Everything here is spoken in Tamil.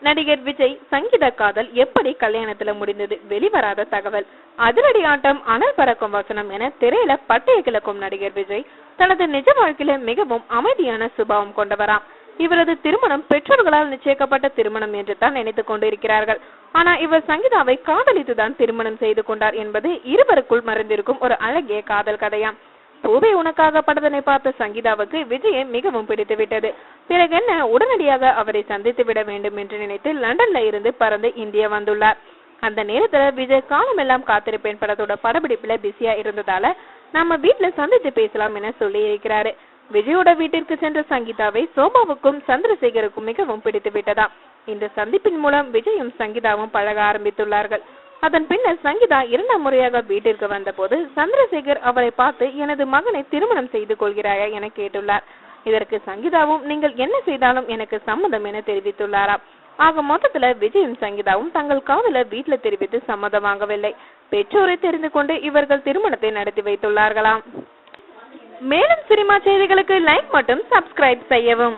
நடிகர் விஜய் சங்கீதா காதல் எப்படி கல்யாணத்துல முடிந்தது? வெளிவராத தகவல். அதிரடி ஆட்டம், அனல் பறக்கும் வசனம் என திரையில பட்டைய கிளக்கும் நடிகர் விஜய் தனது நிஜ வாழ்க்கையில மிகவும் அமைதியான சுபாவம் கொண்டவராம். இவரது திருமணம் பெற்றோர்களால் நிச்சயிக்கப்பட்ட திருமணம் என்று தான் நினைத்துக் கொண்டிருக்கிறார்கள். ஆனா இவர் சங்கீதாவை காதலித்துதான் திருமணம் செய்து கொண்டார் என்பது இருவருக்குள் மறைந்திருக்கும் ஒரு அழகிய காதல் கதையாம். பூவை உனக்காக படத்தினை பார்த்த சங்கீதாவுக்கு விஜயை மிகவும் பிடித்து விட்டது. பிறகு என்ன, உடனடியாக அவரை சந்தித்து விட வேண்டும் என்று நினைத்து லண்டன்ல இருந்து பறந்து இந்தியா வந்துள்ளார். அந்த நேரத்துல விஜய் காலமெல்லாம் காத்திருப்பேன் படத்தோட படப்பிடிப்புல பிஸியா இருந்ததால நம்ம வீட்டுல சந்தித்து பேசலாம் என சொல்லி இருக்கிறாரு. விஜயோட வீட்டிற்கு சென்ற சங்கீதாவை சோமாவுக்கும் சந்திரசேகருக்கும் மிகவும் பிடித்து விட்டதாம். இந்த சந்திப்பின் மூலம் விஜயும் சங்கீதாவும் பழக ஆரம்பித்துள்ளார்கள். அதன் பின்னர் சங்கீதா 2ஆம் முறையாக வீட்டிற்கு வந்த போது சந்திரசேகர் அவரை பார்த்து எனது மகனை திருமணம் செய்து கொள்கிறாயா என கேட்டுள்ளார். இதற்கு சங்கீதாவும் நீங்கள் என்ன செய்தாலும் எனக்கு சம்மதம் என தெரிவித்துள்ளாராம். ஆக மொத்தத்துல விஜயும் சங்கீதாவும் தங்கள் காதல வீட்டுல தெரிவித்து சம்மதம் வாங்கவில்லை. பெற்றோரை தெரிந்து கொண்டு இவர்கள் திருமணத்தை நடத்தி வைத்துள்ளார்களாம். மேலும் சினிமா செய்திகளுக்கு லைக் மற்றும் சப்ஸ்கிரைப் செய்யவும்.